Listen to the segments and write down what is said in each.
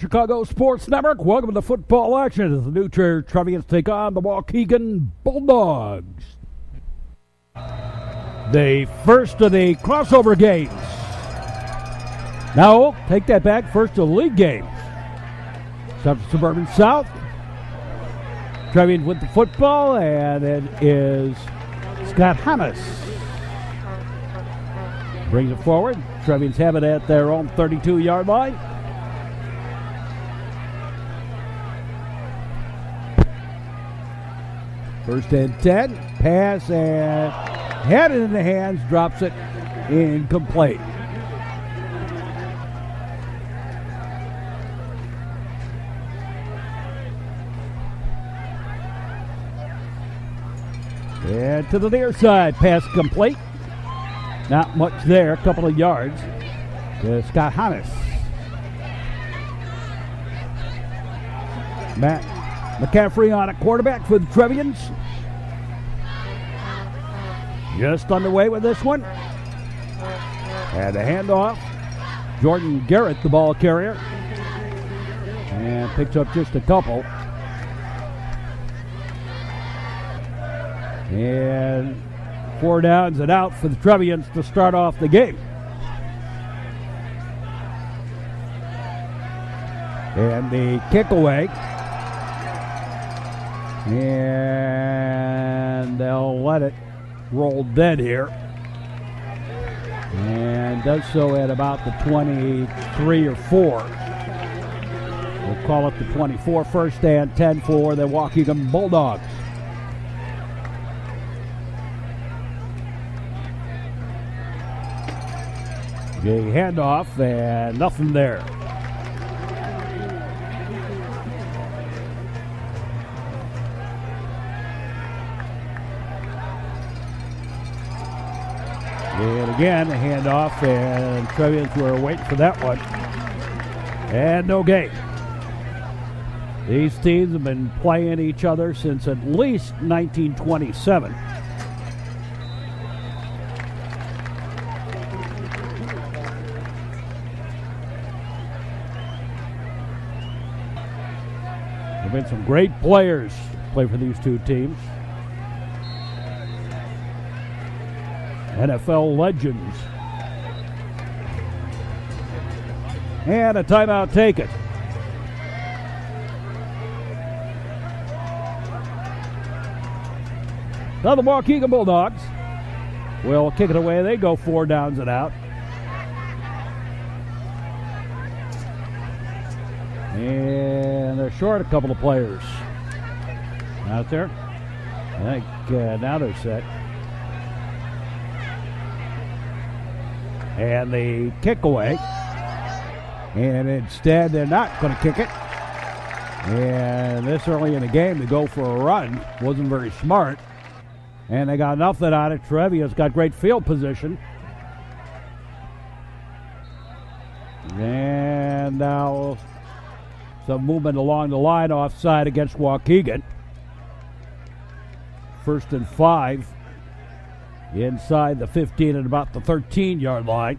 Chicago Sports Network. Welcome to football action as the new Trier Trevians take on the Waukegan Bulldogs. The first of the crossover games. No, take that back. First of the league games. Suburban South. Trevians with the football, and it is Scott Hamas. Brings it forward. Trevians have it at their own 32-yard line. First and 10. Pass and had it in the hands. Drops it incomplete. And to the near side. Pass complete. Not much there. A couple of yards to Scott Hannes. Matt McCaffrey on a quarterback for the Trevians. Just underway with this one. And a handoff. Jordan Garrett, the ball carrier. And picks up just a couple. And 4 downs and out for the Trevians to start off the game. And the kick away. And they'll let it roll dead here. And does so at about the 23 or 4. We'll call it the 24. First and 10 for the Waukegan Bulldogs. The handoff and nothing there. And again, a handoff, and Trevians were waiting for that one. And no gain. These teams have been playing each other since at least 1927. There have been some great players play for these two teams. NFL legends. And a timeout taken. Now the Waukegan Bulldogs will kick it away. They go 4 downs and out. And they're short a couple of players out there. I think now they're set. And the kick away. And instead, they're not going to kick it. And this early in the game to go for a run wasn't very smart. And they got nothing on it. Trevian's got great field position. And now some movement along the line offside against Waukegan. First and 5. Inside the 15 and about the 13-yard line.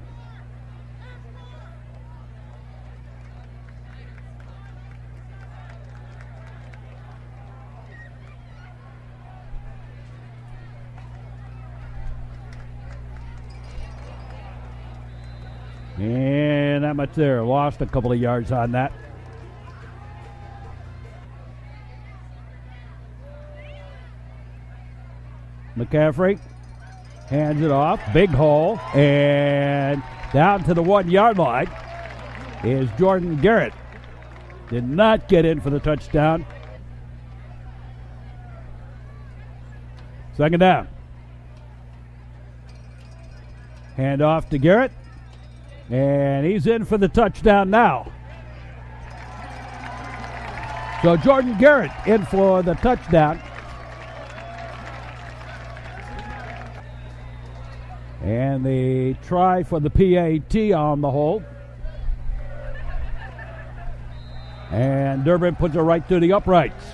And not much there. Lost a couple of yards on that. McCaffrey hands it off. Big hole. And down to the 1-yard line is Jordan Garrett. Did not get in for the touchdown. Second down. Hand off to Garrett. And he's in for the touchdown now. So Jordan Garrett in for the touchdown. And the try for the PAT on the hold. And Durbin puts it right through the uprights.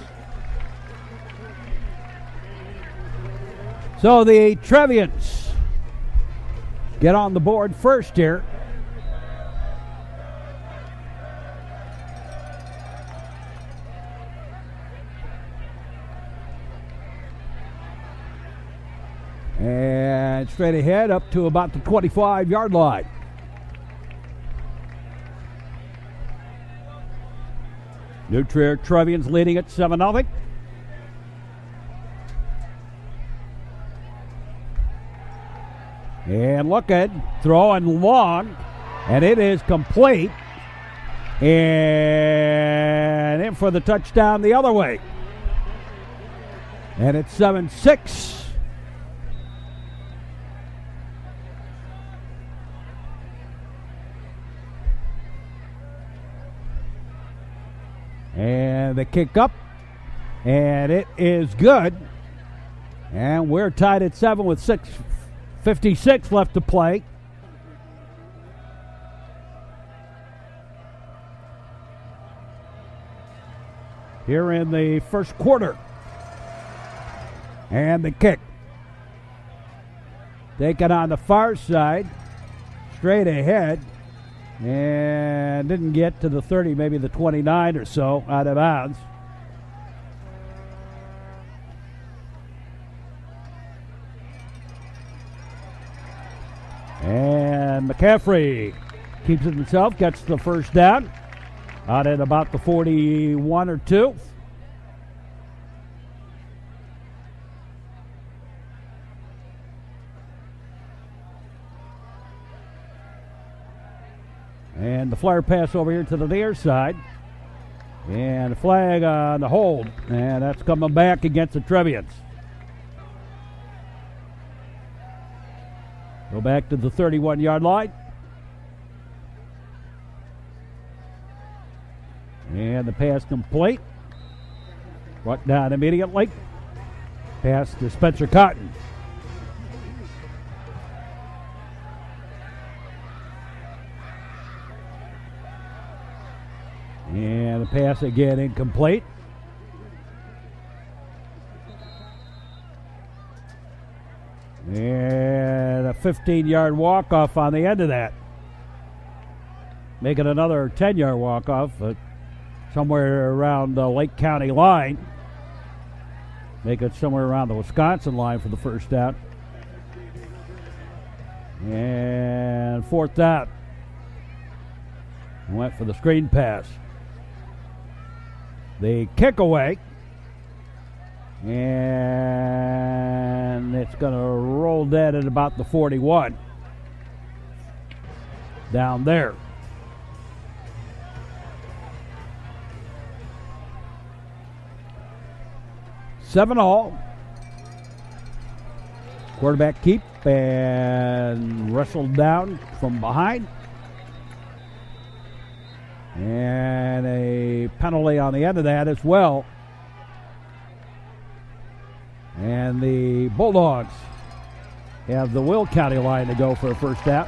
So the Trevians get on the board first here. And straight ahead up to about the 25-yard line. New Trier Trevians leading at 7-0. And look at throwing long, and it is complete. And in for the touchdown the other way. And it's 7-6. And the kick up, and it is good. And we're tied at 7 with 6:56 left to play. Here in the first quarter. And the kick. Taken on the far side, straight ahead. And didn't get to the 30, maybe the 29 or so, out of bounds. And McCaffrey keeps it himself, gets the first down. Out at about the 41 or 2. And the flare pass over here to the near side. And a flag on the hold. And that's coming back against the Trevians. Go back to the 31-yard line. And the pass complete. Brought down immediately. Pass to Spencer Cotton. And the pass again incomplete. And a 15-yard walk-off on the end of that. Making another 10-yard walk-off somewhere around the Lake County line. Make it somewhere around the Wisconsin line for the first down. And fourth down. Went for the screen pass. The kick away. And it's going to roll dead at about the 41. Down there. Seven all. Quarterback keep and wrestled down from behind. And a penalty on the end of that as well. And the Bulldogs have the Will County line to go for a first down.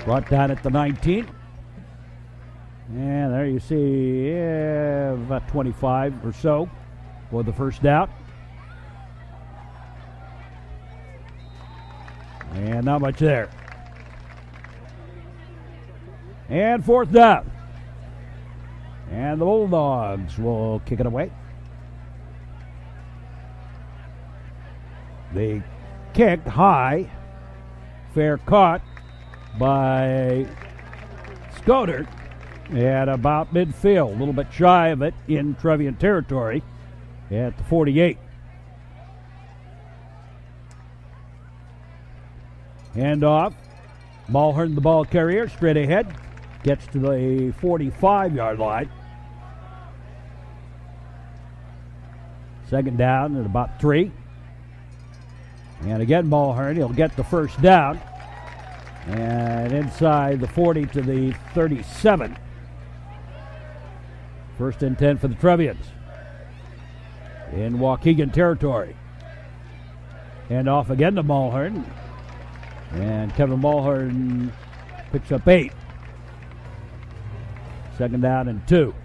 Brought down at the 19. And there you see about 25 or so for the first down. And not much there. And fourth down. And the Bulldogs will kick it away. The kick high. Fair caught by Scodert at about midfield. A little bit shy of it in Trevian territory at the 48. Handoff. Mulhern, the ball carrier, straight ahead. Gets to the 45-yard line. Second down at about 3. And again, Mulhern, he'll get the first down. And inside the 40 to the 37. First and 10 for the Trevians. In Waukegan territory. And off again to Mulhern. And Kevin Mulhern picks up 8. Second down and 2.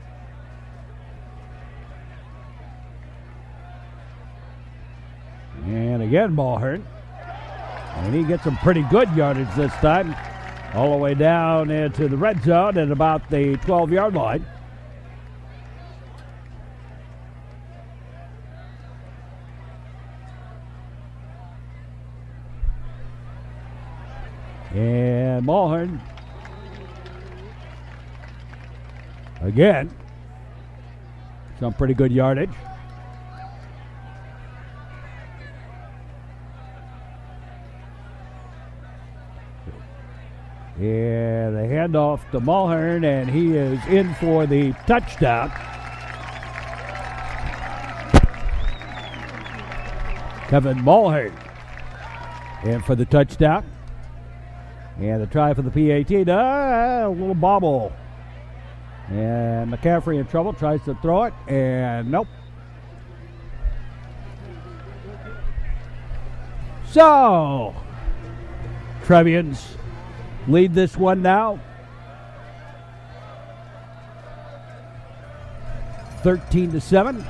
And again, Mulhern. And he gets some pretty good yardage this time. All the way down into the red zone at about the 12-yard line. And Mulhern again. Some pretty good yardage. And the handoff to Mulhern, and he is in for the touchdown. Kevin Mulhern in for the touchdown. And the try for the PAT. A little bobble. And McCaffrey in trouble, tries to throw it, and nope. So, Trevians lead this one now. 13-7.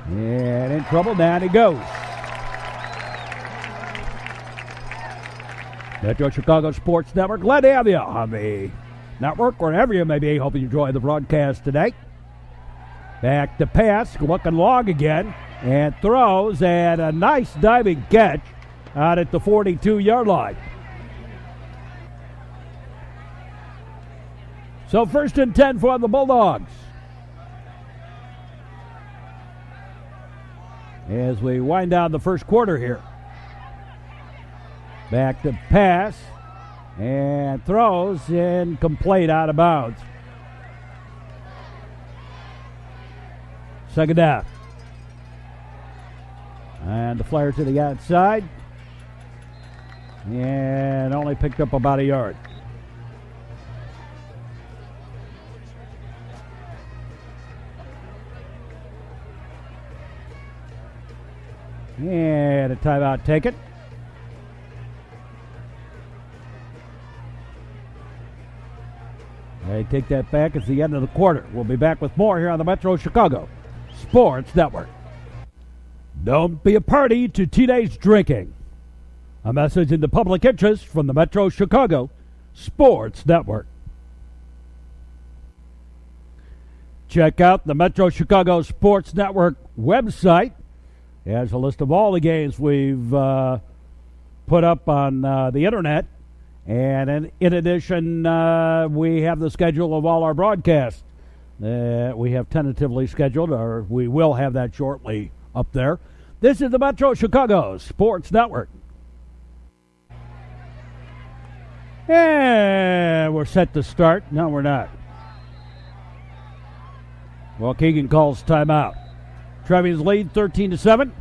And in trouble, down he goes. Metro Chicago Sports Network, glad to have you on the network, wherever you may be. Hope you enjoy the broadcast today. Back to pass, looking long again, and throws, and a nice diving catch out at the 42-yard line. So 1st and 10 for the Bulldogs. As we wind down the first quarter here. Back to pass, and throws, incomplete, out of bounds. Second down. And the flare to the outside. And only picked up about a yard. And a timeout taken. They take that back. It's the end of the quarter. We'll be back with more here on the Metro Chicago Sports Network. Don't be a party to teenage drinking. A message in the public interest from the Metro Chicago Sports Network. Check out the Metro Chicago Sports Network website. It has a list of all the games we've put up on the internet. And in addition, we have the schedule of all our broadcasts. We have tentatively scheduled, or we will have that shortly up there. This is the Metro Chicago Sports Network. And we're set to start. No, we're not. Waukegan calls timeout. Trevians lead 13-7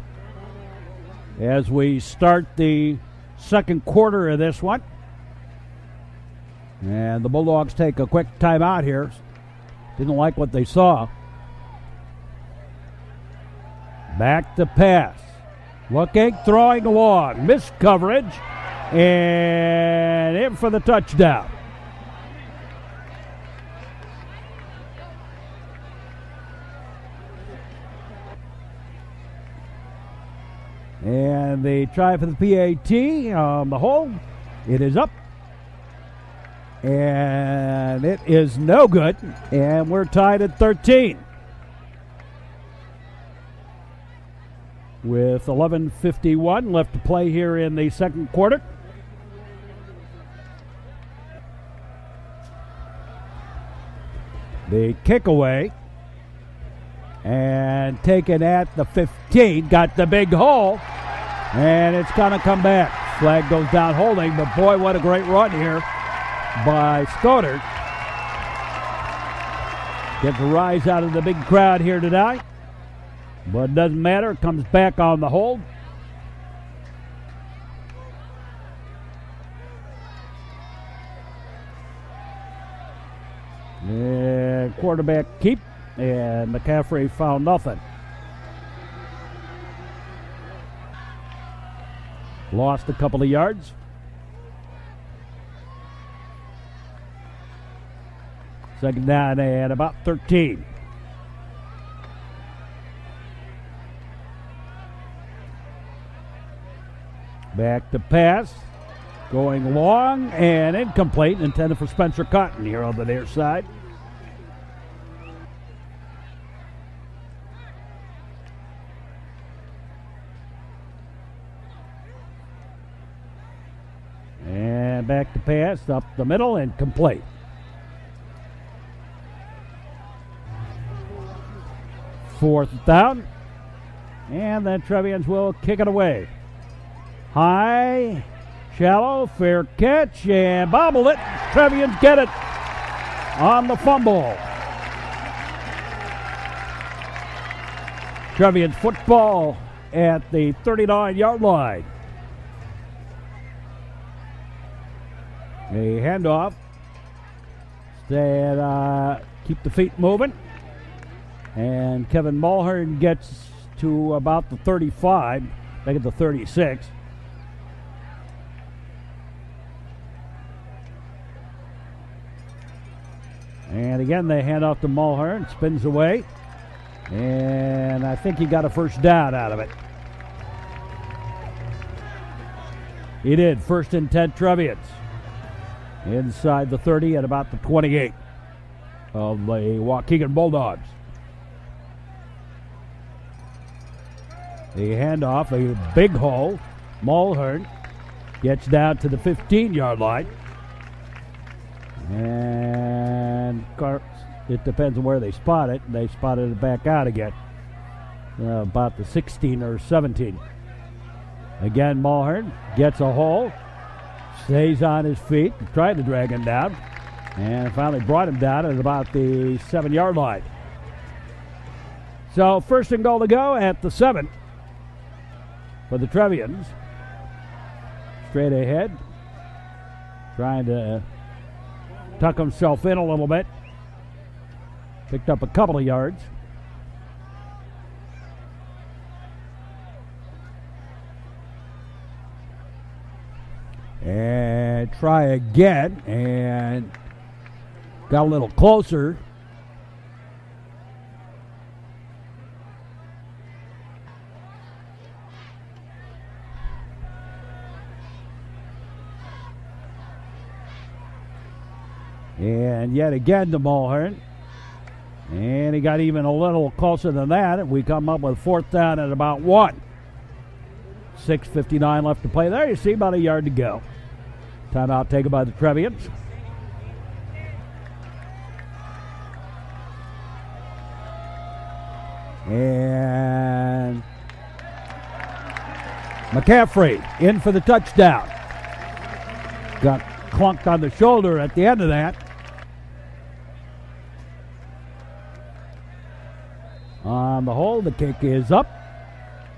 as we start the second quarter of this one. And the Bulldogs take a quick timeout here. Didn't like what they saw. Back to pass. Looking, throwing along. Missed coverage. And in for the touchdown. And the try for the PAT on the hold. It is up. And it is no good. And we're tied at 13. With 11:51 left to play here in the second quarter. The kick away. And taken at the 15. Got the big hole. And it's going to come back. Flag goes down holding. But boy, what a great run here by Stoddard. Gets a rise out of the big crowd here tonight. But it doesn't matter. It comes back on the hold. And quarterback keep. And McCaffrey found nothing. Lost a couple of yards. Second down at about 13. Back to pass. Going long and incomplete. Intended for Spencer Cotton here on the near side. And back to pass up the middle and complete. Fourth down. And then Trevians will kick it away. High, shallow, fair catch, and bobbled it. Trevians get it on the fumble. Trevians football at the 39-yard line. A handoff. Instead, keep the feet moving. And Kevin Mulhern gets to about the 35, make it the 36. And again, they hand off to Mulhern, spins away. And I think he got a first down out of it. He did. First and 10 Trevians. Inside the 30 at about the 28 of the Waukegan Bulldogs. The handoff, a big hole. Mulhern gets down to the 15-yard line. And it depends on where they spot it. They spotted it back out again. About the 16 or 17. Again, Mulhern gets a hole. Stays on his feet. Tried to drag him down. And finally brought him down at about the 7-yard line. So first and goal to go at the 7 for the Trevians. Straight ahead. Trying to tuck himself in a little bit. Picked up a couple of yards. And try again. And got a little closer. And yet again to Mulhern. And he got even a little closer than that. And we come up with fourth down at about 1. 6:59 left to play. There you see about a yard to go. Timeout taken by the Trevians. And McCaffrey in for the touchdown. Got clunked on the shoulder at the end of that. On the whole, the kick is up.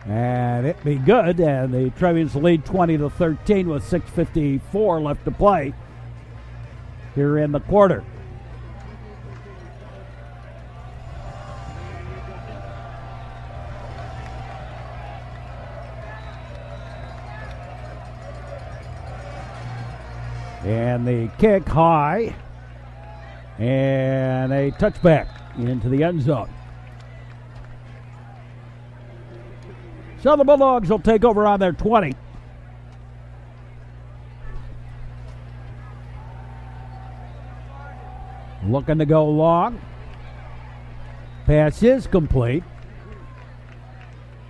And it be good. And the Trevians lead 20-13 with 6:54 left to play here in the quarter. And the kick high. And a touchback into the end zone. So the Bulldogs will take over on their 20. Looking to go long. Pass is complete.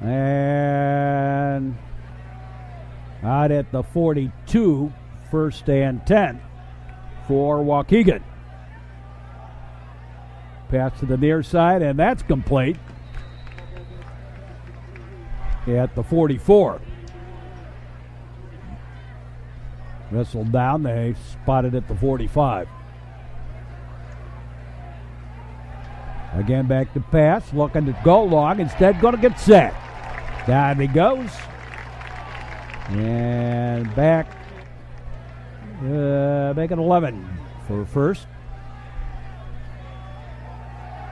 And out at the 42, first and 10 for Waukegan. Pass to the near side, and that's complete. At the 44. Whistled down, they spotted at the 45. Again back to pass, looking to go long, instead going to get sacked. Down he goes. And back, make it 11 for first.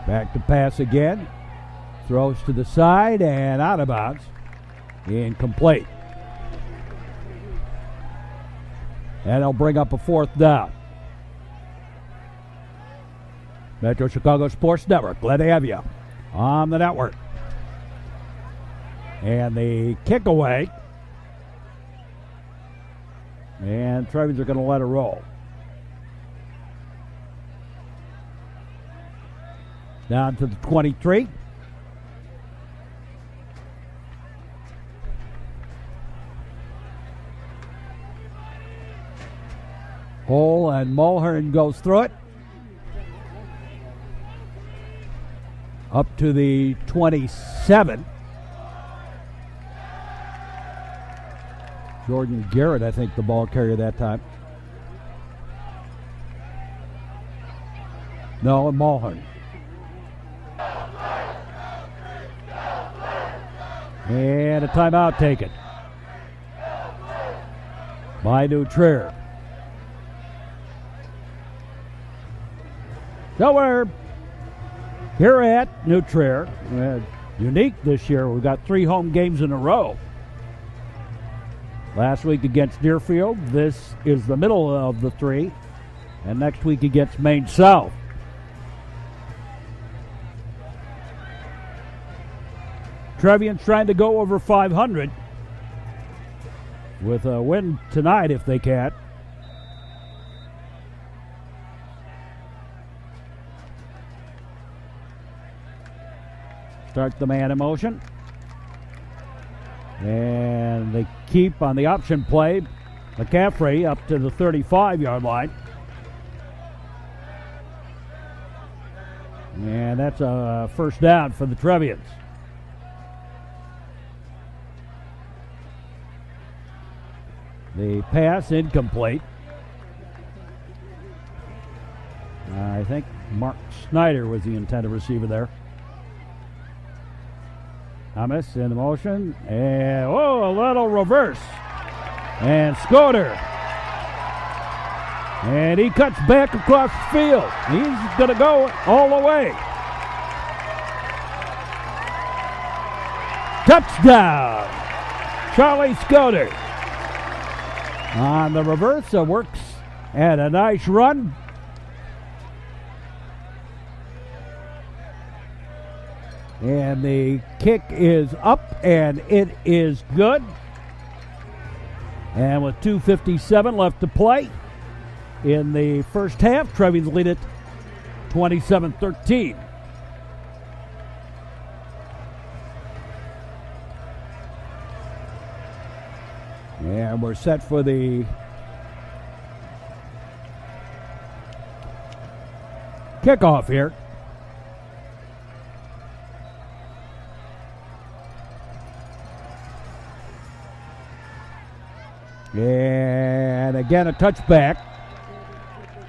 Back to pass again. Throws to the side and out of bounds. Incomplete. And they'll bring up a fourth down. Metro Chicago Sports Network, glad to have you on the network. And the kick away. And Trevians are going to let it roll. Down to the 23. Hole, and Mulhern goes through it. Up to the 27. Jordan Garrett, I think, the ball carrier that time. No, Mulhern. And a timeout taken by New Trier. So we're here at New Trier. Unique this year. We've got 3 home games in a row. Last week against Deerfield. This is the middle of the 3. And next week against Maine South. Trevians trying to go over 500 with a win tonight if they can. Start the man in motion. And they keep on the option play. McCaffrey up to the 35-yard line. And that's a first down for the Trevians. The pass incomplete. I think Mark Snyder was the intended receiver there. Thomas in motion. And, a little reverse. And Scoter. And he cuts back across the field. He's going to go all the way. Touchdown. Charlie Scoter. On the reverse, works and a nice run. And the kick is up, and it is good. And with 2:57 left to play in the first half, Trevians lead it 27-13. And we're set for the kickoff here. And again, a touchback.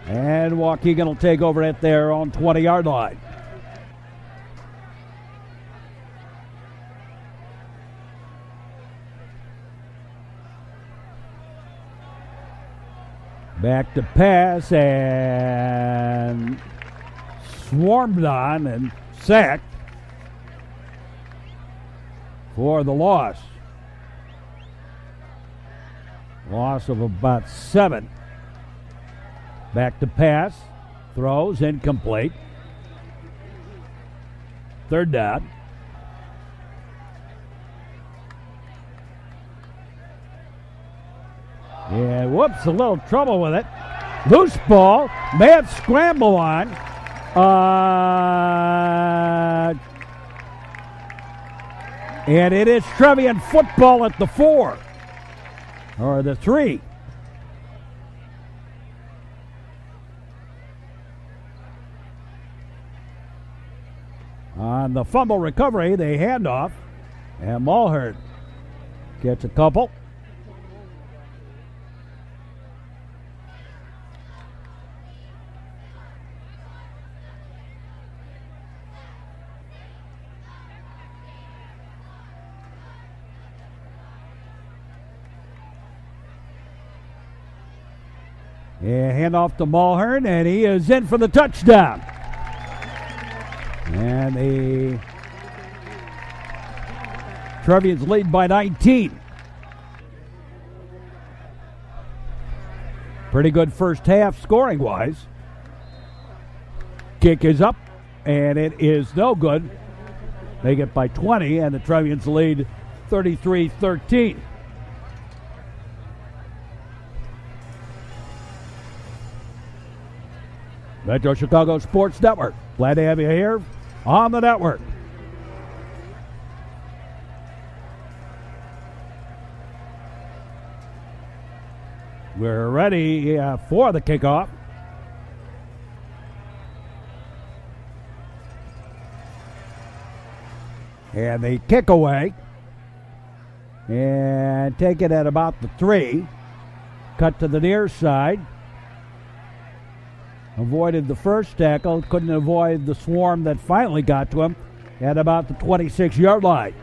And Waukegan will take over at their own 20-yard line. Back to pass and swarmed on and sacked for the loss. Loss of about 7. Back to pass. Throws incomplete. Third down. Yeah, whoops, a little trouble with it. Loose ball. Mad scramble on. And it is Trevian football at the 4. Or the 3. On the fumble recovery, they hand off. And Mulhern gets a couple. Yeah, hand off to Mulhern, and he is in for the touchdown. And the Trevians lead by 19. Pretty good first half scoring-wise. Kick is up, and it is no good. They get by 20, and the Trevians lead 33-13. Metro Chicago Sports Network. Glad to have you here on the network. We're ready for the kickoff. And they kick away. And take it at about the 3. Cut to the near side. Avoided the first tackle. Couldn't avoid the swarm that finally got to him at about the 26-yard line.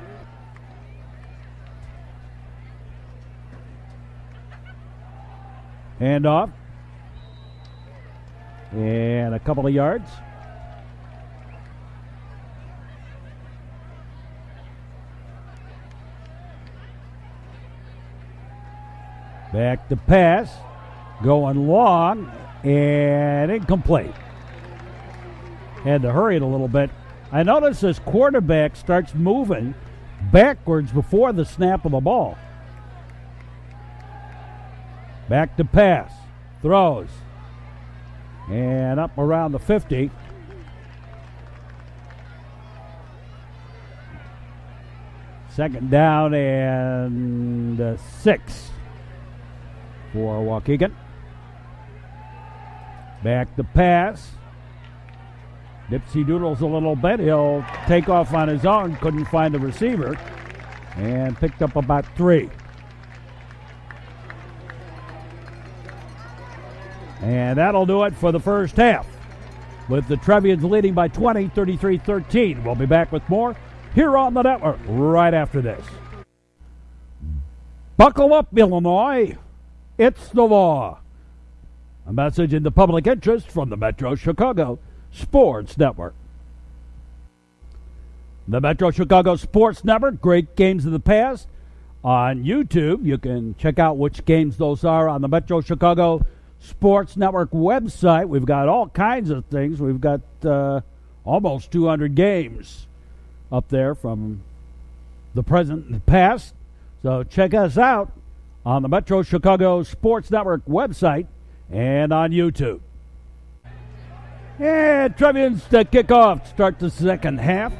Hand off. And a couple of yards. Back to pass. Going long and incomplete. Had to hurry it a little bit. I noticed this quarterback starts moving backwards before the snap of the ball. Back to pass. Throws. And up around the 50. Second down and 6 for Waukegan. Back to pass. Dipsy doodles a little bit. He'll take off on his own. Couldn't find the receiver. And picked up about 3. And that'll do it for the first half, with the Trevians leading by 20, 33-13. We'll be back with more here on the network right after this. Buckle up, Illinois. It's the law. A message in the public interest from the Metro Chicago Sports Network. The Metro Chicago Sports Network, great games of the past on YouTube. You can check out which games those are on the Metro Chicago Sports Network website. We've got all kinds of things. We've got almost 200 games up there from the present and the past. So check us out on the Metro Chicago Sports Network website and on YouTube. And Trevians to kick off, start the second half.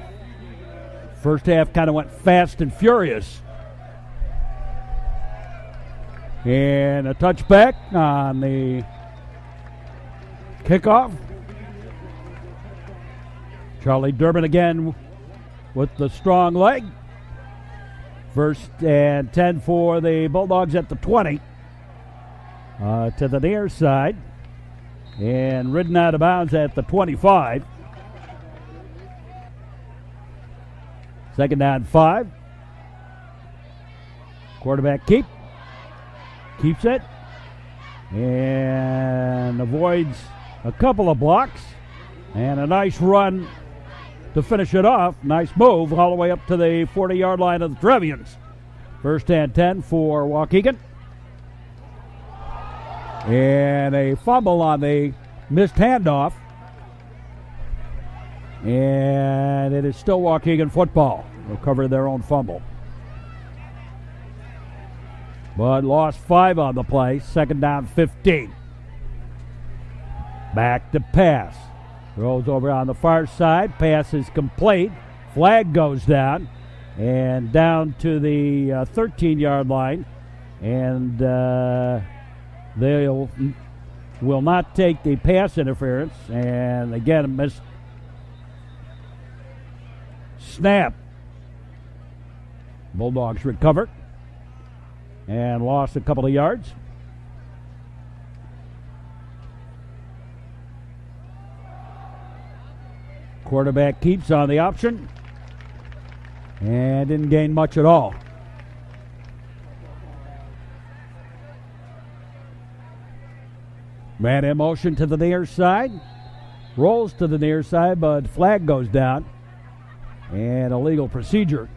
First half kind of went fast and furious. And a touchback on the kickoff. Charlie Durbin again with the strong leg. First and 10 for the Bulldogs at the 20. To the near side. And ridden out of bounds at the 25. Second down 5. Quarterback keeps it and avoids a couple of blocks and a nice run to finish it off. Nice move all the way up to the 40-yard line of the Trevians. First and 10 for Waukegan. And a fumble on the missed handoff. And it is still Waukegan football. They'll cover their own fumble. But lost 5 on the play. Second down 15. Back to pass. Throws over on the far side. Pass is complete. Flag goes down. And down to the 13-yard line. And they will not take the pass interference. And again, a missed snap. Bulldogs recover. And lost a couple of yards. Quarterback keeps on the option. And didn't gain much at all. Man in motion to the near side. Rolls to the near side, but flag goes down. And illegal procedure.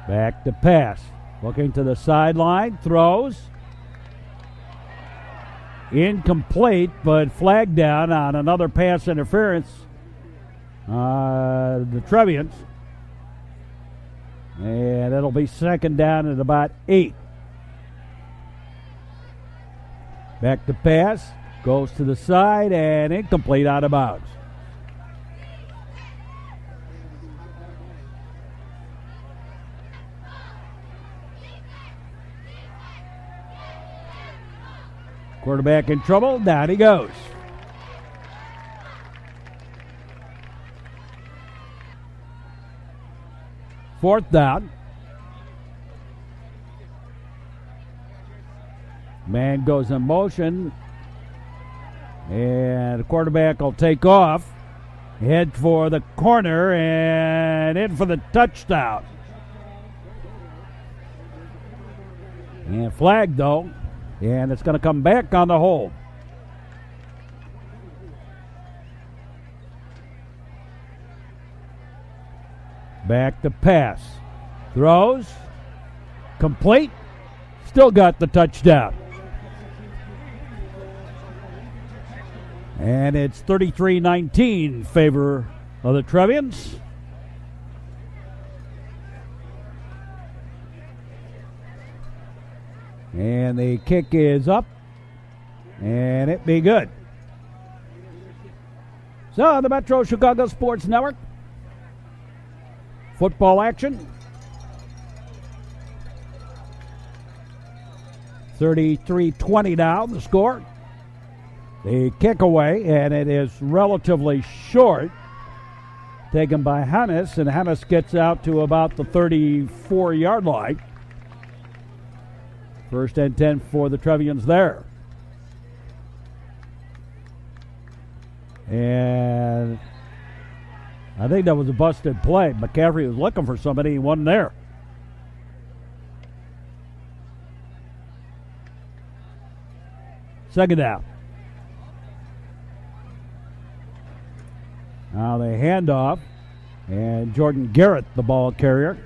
Back to pass. Looking to the sideline. Throws. Incomplete, but flag down on another pass interference. The Trevians. And it'll be second down at about 8. Back to pass. Goes to the side and incomplete, out of bounds. Quarterback in trouble. Down he goes. Fourth down. Man goes in motion. And the quarterback will take off. Head for the corner and in for the touchdown. And flag though. And it's going to come back on the hold. Back to pass. Throws. Complete. Still got the touchdown. And it's 33-19 in favor of the Trevians. And the kick is up. And it be good. So the Metro Chicago Sports Network. Football action. 33-20 now, the score. The kick away, and it is relatively short. Taken by Hannes, and Hannes gets out to about the 34-yard line. First and 10 for the Trevians there. And I think that was a busted play. McCaffrey was looking for somebody. He wasn't there. Second down. Now they hand off. And Jordan Garrett, the ball carrier,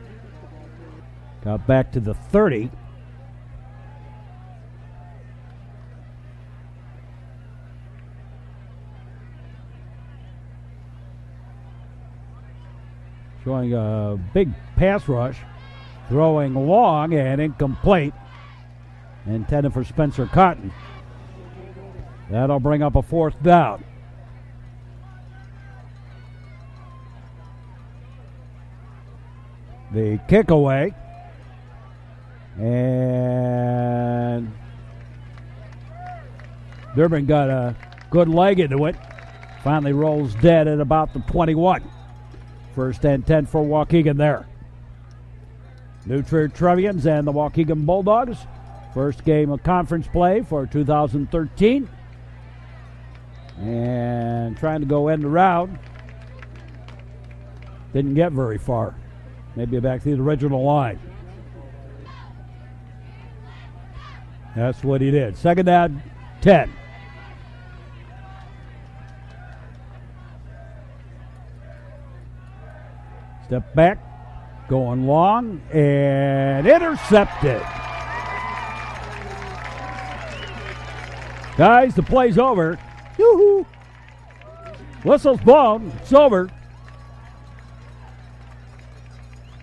got back to the 30. Showing a big pass rush. Throwing long and incomplete. Intended for Spencer Cotton. That'll bring up a fourth down. The kick away. And Durbin got a good leg into it. Finally rolls dead at about the 21. First and 10 for Waukegan there. New Trier Trevians and the Waukegan Bulldogs. First game of conference play for 2013. And trying to go end around. Didn't get very far. Maybe back to the original line. That's what he did. Second down, 10. Step back, going long, and intercepted. Guys, the play's over. Yoo-hoo. Whistle's blown. It's over.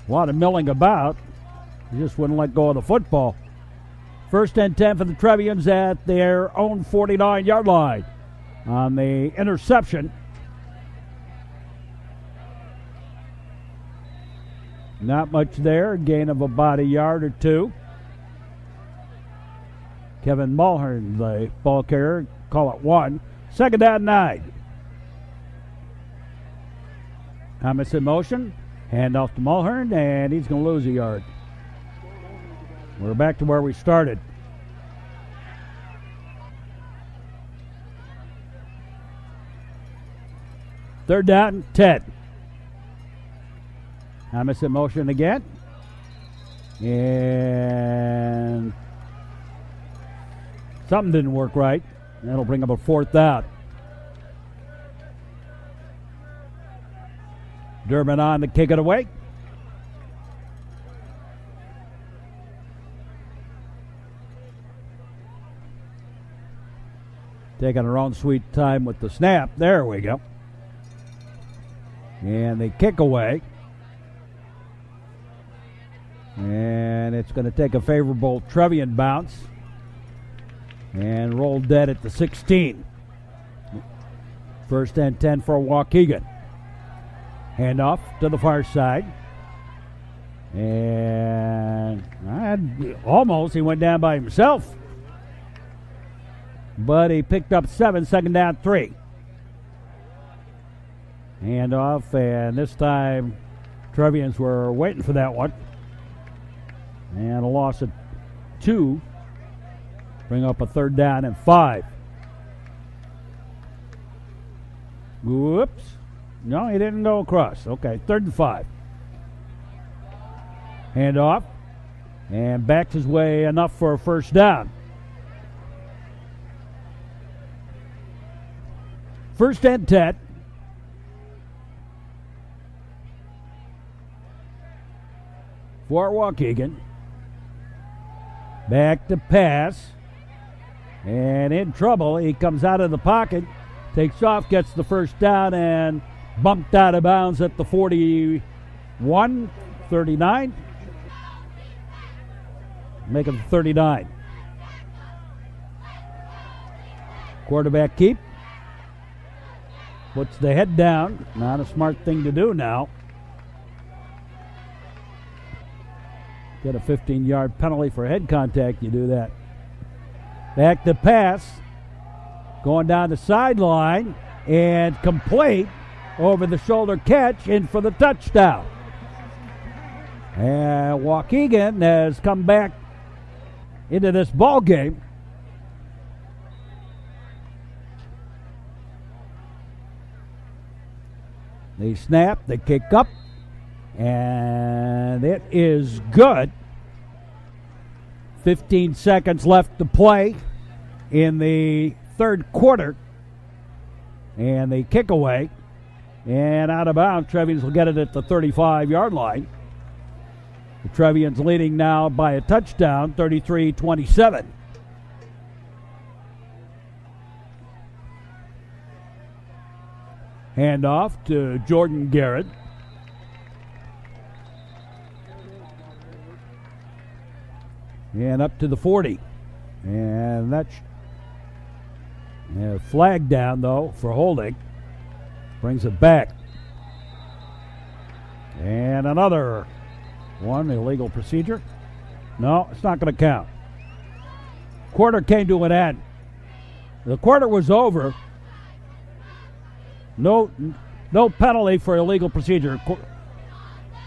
A lot of milling about. He just wouldn't let go of the football. First and 10 for the Trevians at their own 49-yard line on the interception. Not much there. Gain of about a yard or two. Kevin Mulhern, the ball carrier, call it 1. Second down, 9. Thomas in motion. Hand off to Mulhern, and he's going to lose a yard. We're back to where we started. Third down, 10. Thomas in motion again. And something didn't work right. That'll bring up a fourth down. Durbin on to kick it away. Taking her own sweet time with the snap. There we go. And they kick away. And it's going to take a favorable Trevian bounce. And roll dead at the 16. First and 10 for Waukegan. Handoff to the far side. And almost he went down by himself. but he picked up 7, second down 3. Hand off, and this time Trevians were waiting for that one. And a loss of 2. Bring up a third down and 5. Whoops. No, he didn't go across. Okay, 3rd and 5. Hand off. And backs his way enough for a first down. 1st and 10. For Waukegan. Back to pass. And in trouble. He comes out of the pocket. Takes off, gets the first down, and bumped out of bounds at the 41, 39. Make it 39. Quarterback keep. Puts the head down. Not a smart thing to do now. Get a 15-yard penalty for head contact. You do that. Back to pass. Going down the sideline. And complete. Over the shoulder catch. In for the touchdown. And Waukegan has come back into this ball game. They snap, they kick up, and it is good. 15 seconds left to play in the 3rd quarter. And they kick away. And out of bounds, Trevians will get it at the 35-yard line. The Trevians leading now by a touchdown, 33-27. Handoff to Jordan Garrett. And up to the 40. And that's flag down, though, for holding. Brings it back. And another one, illegal procedure. No, it's not going to count. Quarter came to an end. The quarter was over. No penalty for illegal procedure.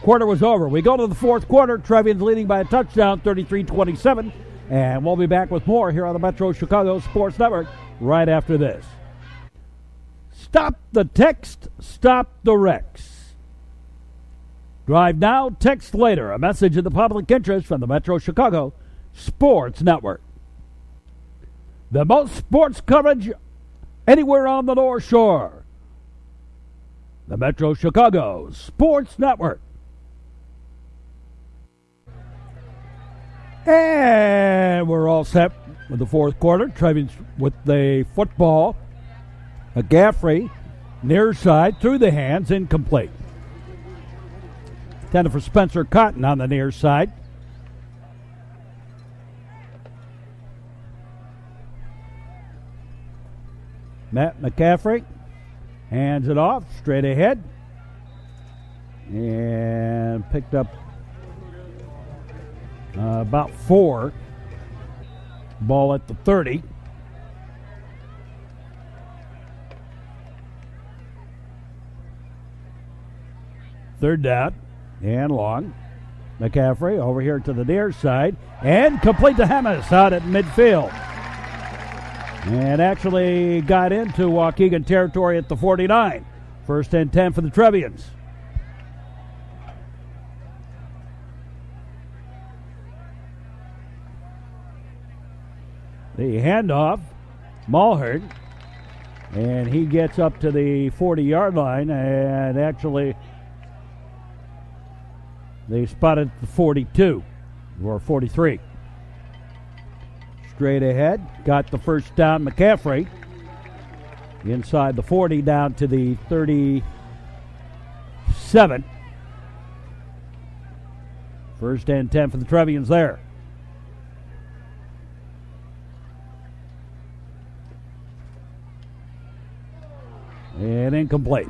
Quarter was over. We go to the 4th quarter. Trevians leading by a touchdown, 33-27. And we'll be back with more here on the Metro Chicago Sports Network right after this. Stop the text, stop the wrecks. Drive now, text later. A message in the public interest from the Metro Chicago Sports Network. The most sports coverage anywhere on the North Shore. The Metro Chicago Sports Network. And we're all set with the 4th quarter. Trevians with the football. McCaffrey, near side, through the hands, incomplete. Intended for Spencer Cotton on the near side. Matt McCaffrey hands it off, straight ahead. And picked up about 4. Ball at the 30. Third down and long. McCaffrey over here to the near side and complete to Hammes out at midfield. And actually got into Waukegan territory at the 49. 1st and 10 for the Trevians. The handoff, Mulhern, and he gets up to the 40-yard line, and actually they spotted the 42 or 43. Straight ahead, got the first down. McCaffrey inside the 40 down to the 37. 1st and 10 for the Trevians there. And incomplete.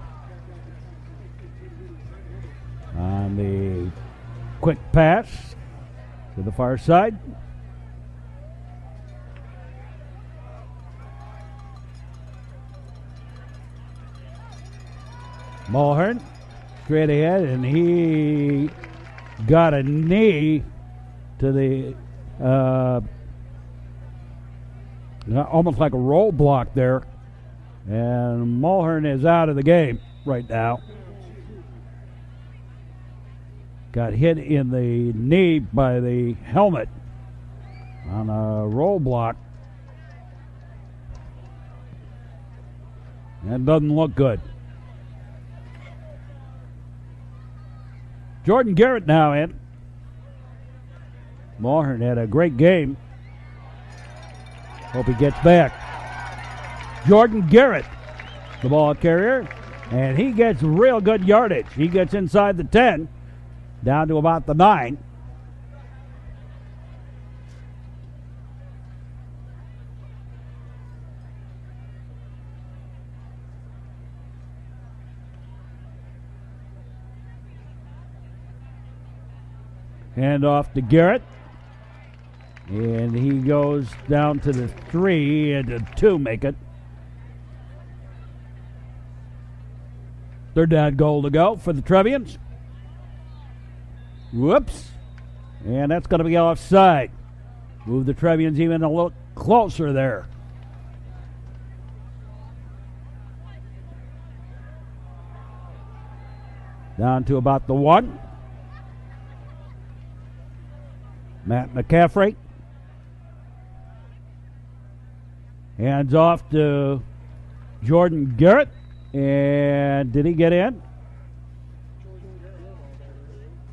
On the quick pass to the far side. Mulhern straight ahead, and he got a knee to the almost like a roadblock there. And Mulhern is out of the game right now. Got hit in the knee by the helmet on a roadblock. That doesn't look good. Jordan Garrett now in. Mulhern had a great game. Hope he gets back. Jordan Garrett, the ball carrier, and he gets real good yardage. He gets inside the 10, down to about the 9. Hand off to Garrett. And he goes down to the 3 and the 2 make it. Third down goal to go for the Trevians. Whoops. And that's going to be offside. Move the Trevians even a little closer there. Down to about the 1. Matt McCaffrey. Hands off to Jordan Garrett. And did he get in?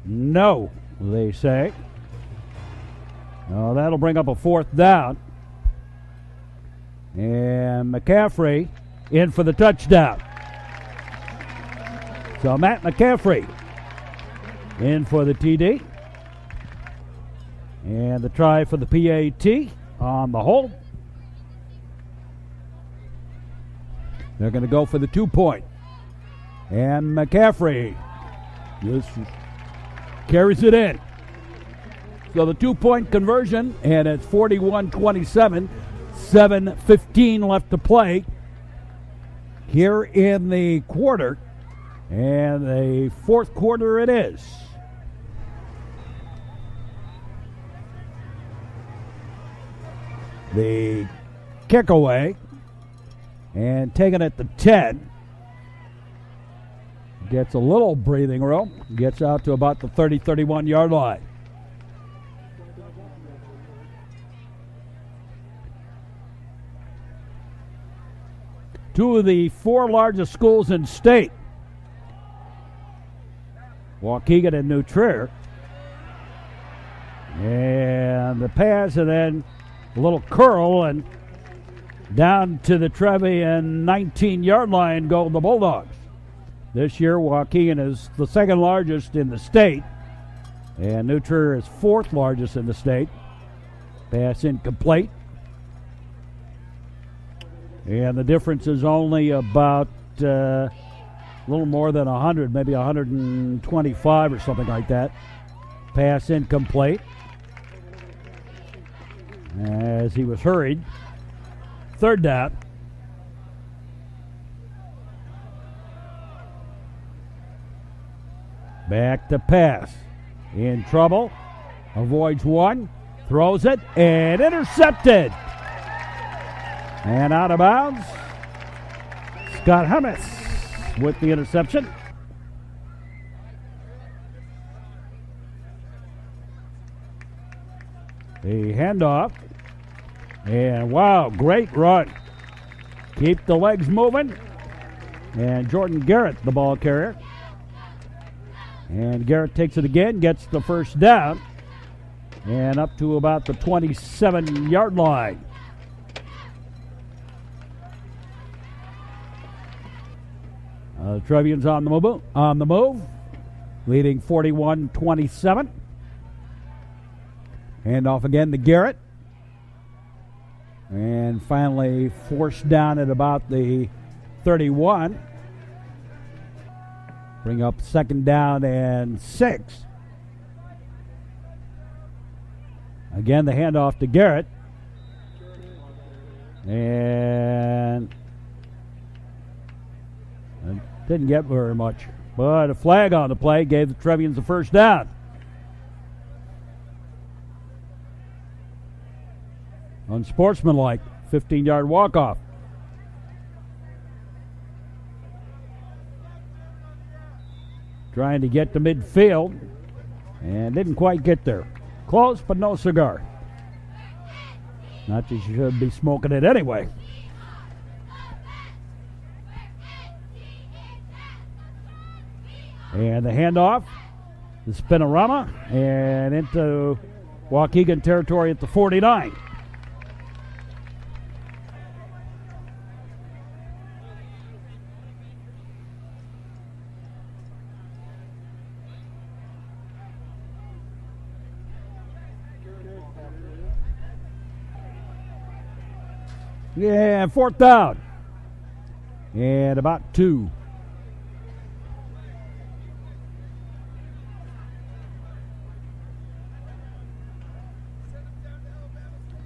No, they say. No, that'll bring up a 4th down. And McCaffrey in for the touchdown. So Matt McCaffrey in for the TD. And the try for the PAT on the hold. They're going to go for the 2-point. And McCaffrey just carries it in. So the 2-point conversion, and it's 41-27. 7:15 left to play here in the quarter. And the 4th quarter it is. The kick away. And taking it to 10. Gets a little breathing room. Gets out to about the 30-31 yard line. Two of the 4 largest schools in state, Waukegan and New Trier. And the pass, and then a little curl, and down to the Trevian 19-yard line go the Bulldogs. This year, Waukegan is the 2nd largest in the state, and New Trier is 4th largest in the state. Pass incomplete. And the difference is only about a little more than 100, maybe 125 or something like that. Pass incomplete as he was hurried. 3rd down. Back to pass. In trouble. Avoids one. Throws it and intercepted. And out of bounds. Scott Hummus with the interception. The handoff. And wow, great run. Keep the legs moving. And Jordan Garrett, the ball carrier. And Garrett takes it again, gets the 1st down. And up to about the 27-yard line. The Trevians on the move, leading 41-27. Hand off again to Garrett. And finally forced down at about the 31. Bring up 2nd down and 6. Again, the handoff to Garrett. And Didn't get very much. But a flag on the play gave the Trevians the first down. Unsportsmanlike, 15-yard walk-off. Trying to get to midfield and didn't quite get there. Close, but no cigar. Not that you should be smoking it anyway. And the handoff, the spinorama, and into Waukegan territory at the 49. Yeah, fourth down. And about 2.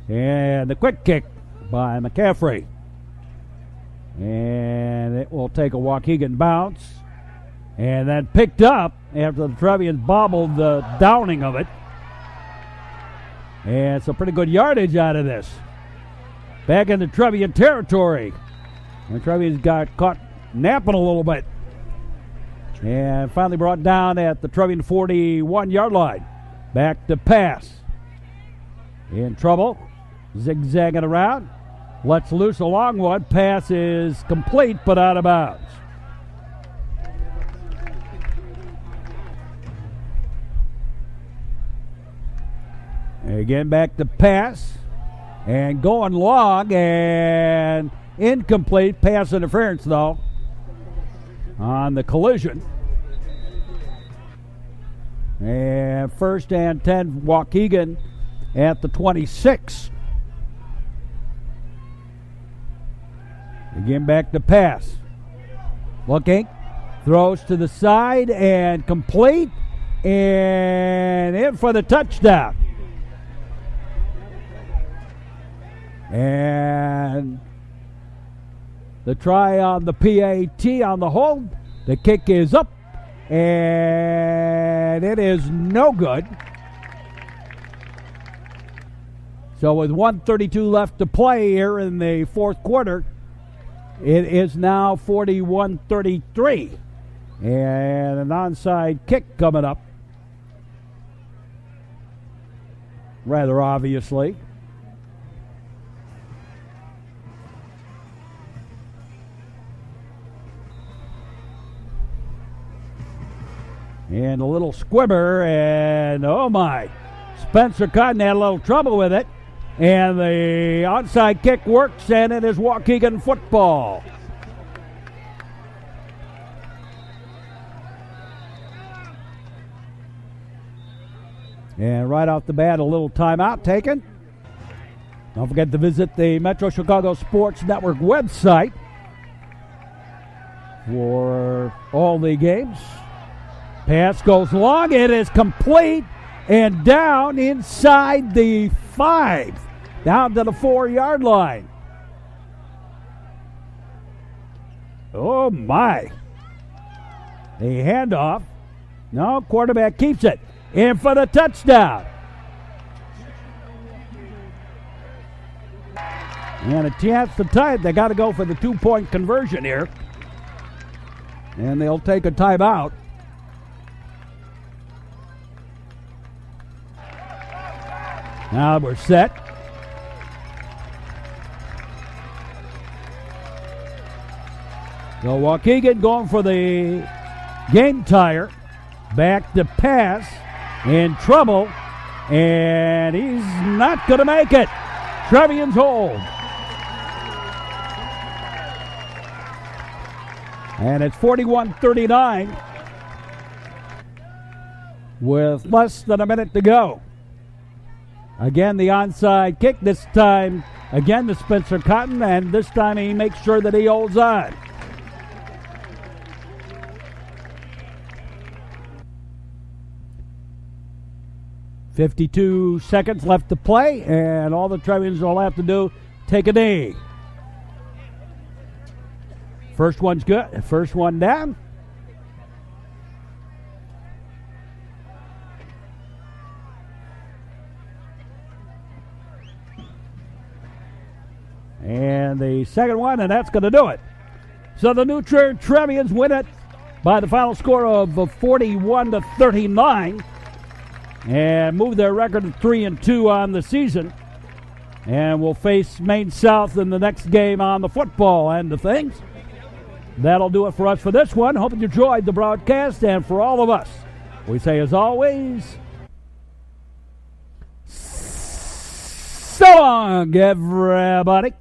And the quick kick by McCaffrey. And it will take a Waukegan bounce. And then picked up after the Trevians bobbled the downing of it. And some pretty good yardage out of this. Back into Trevian territory. And the Trevians got caught napping a little bit. And finally brought down at the Trevian 41-yard line. Back to pass. In trouble. Zigzagging around. Lets loose a long one. Pass is complete but out of bounds. Again back to pass. And going long and incomplete. Pass interference, though, on the collision. And first and 10, Waukegan at the 26. Again back to pass. Looking. Throws to the side and complete. And in for the touchdown. And the try on the PAT on the hold. The kick is up. And it is no good. So with 1:32 left to play here in the fourth quarter, it is now 41-33. And an onside kick coming up. Rather obviously. And a little squibber, and oh my, Spencer Cotton had a little trouble with it. And the onside kick works, and it is Waukegan football. And right off the bat, a little timeout taken. Don't forget to visit the Metro Chicago Sports Network website for all the games. Pass goes long. It is complete and down inside the 5, down to the 4-yard line. Oh, my. A handoff. No, quarterback keeps it. In for the touchdown. And a chance to tie it. They got to go for the 2-point conversion here. And they'll take a timeout. Now we're set. So Waukegan going for the game tire. Back to pass. In trouble. And he's not going to make it. Trevians hold. And it's 41-39 with less than a minute to go. Again, the onside kick. This time, again, to Spencer Cotton, and this time he makes sure that he holds on. "52 seconds left to play, and all the Trevians will have to do, take a knee. First one's good. First one down. And the second one, and that's going to do it. So the new Trier Trevians win it by the final score of 41-39 and move their record to 3-2 on the season. And will face Maine South in the next game on the football end of things. That'll do it for us for this one. Hope you enjoyed the broadcast, and for all of us, we say as always, so long, everybody.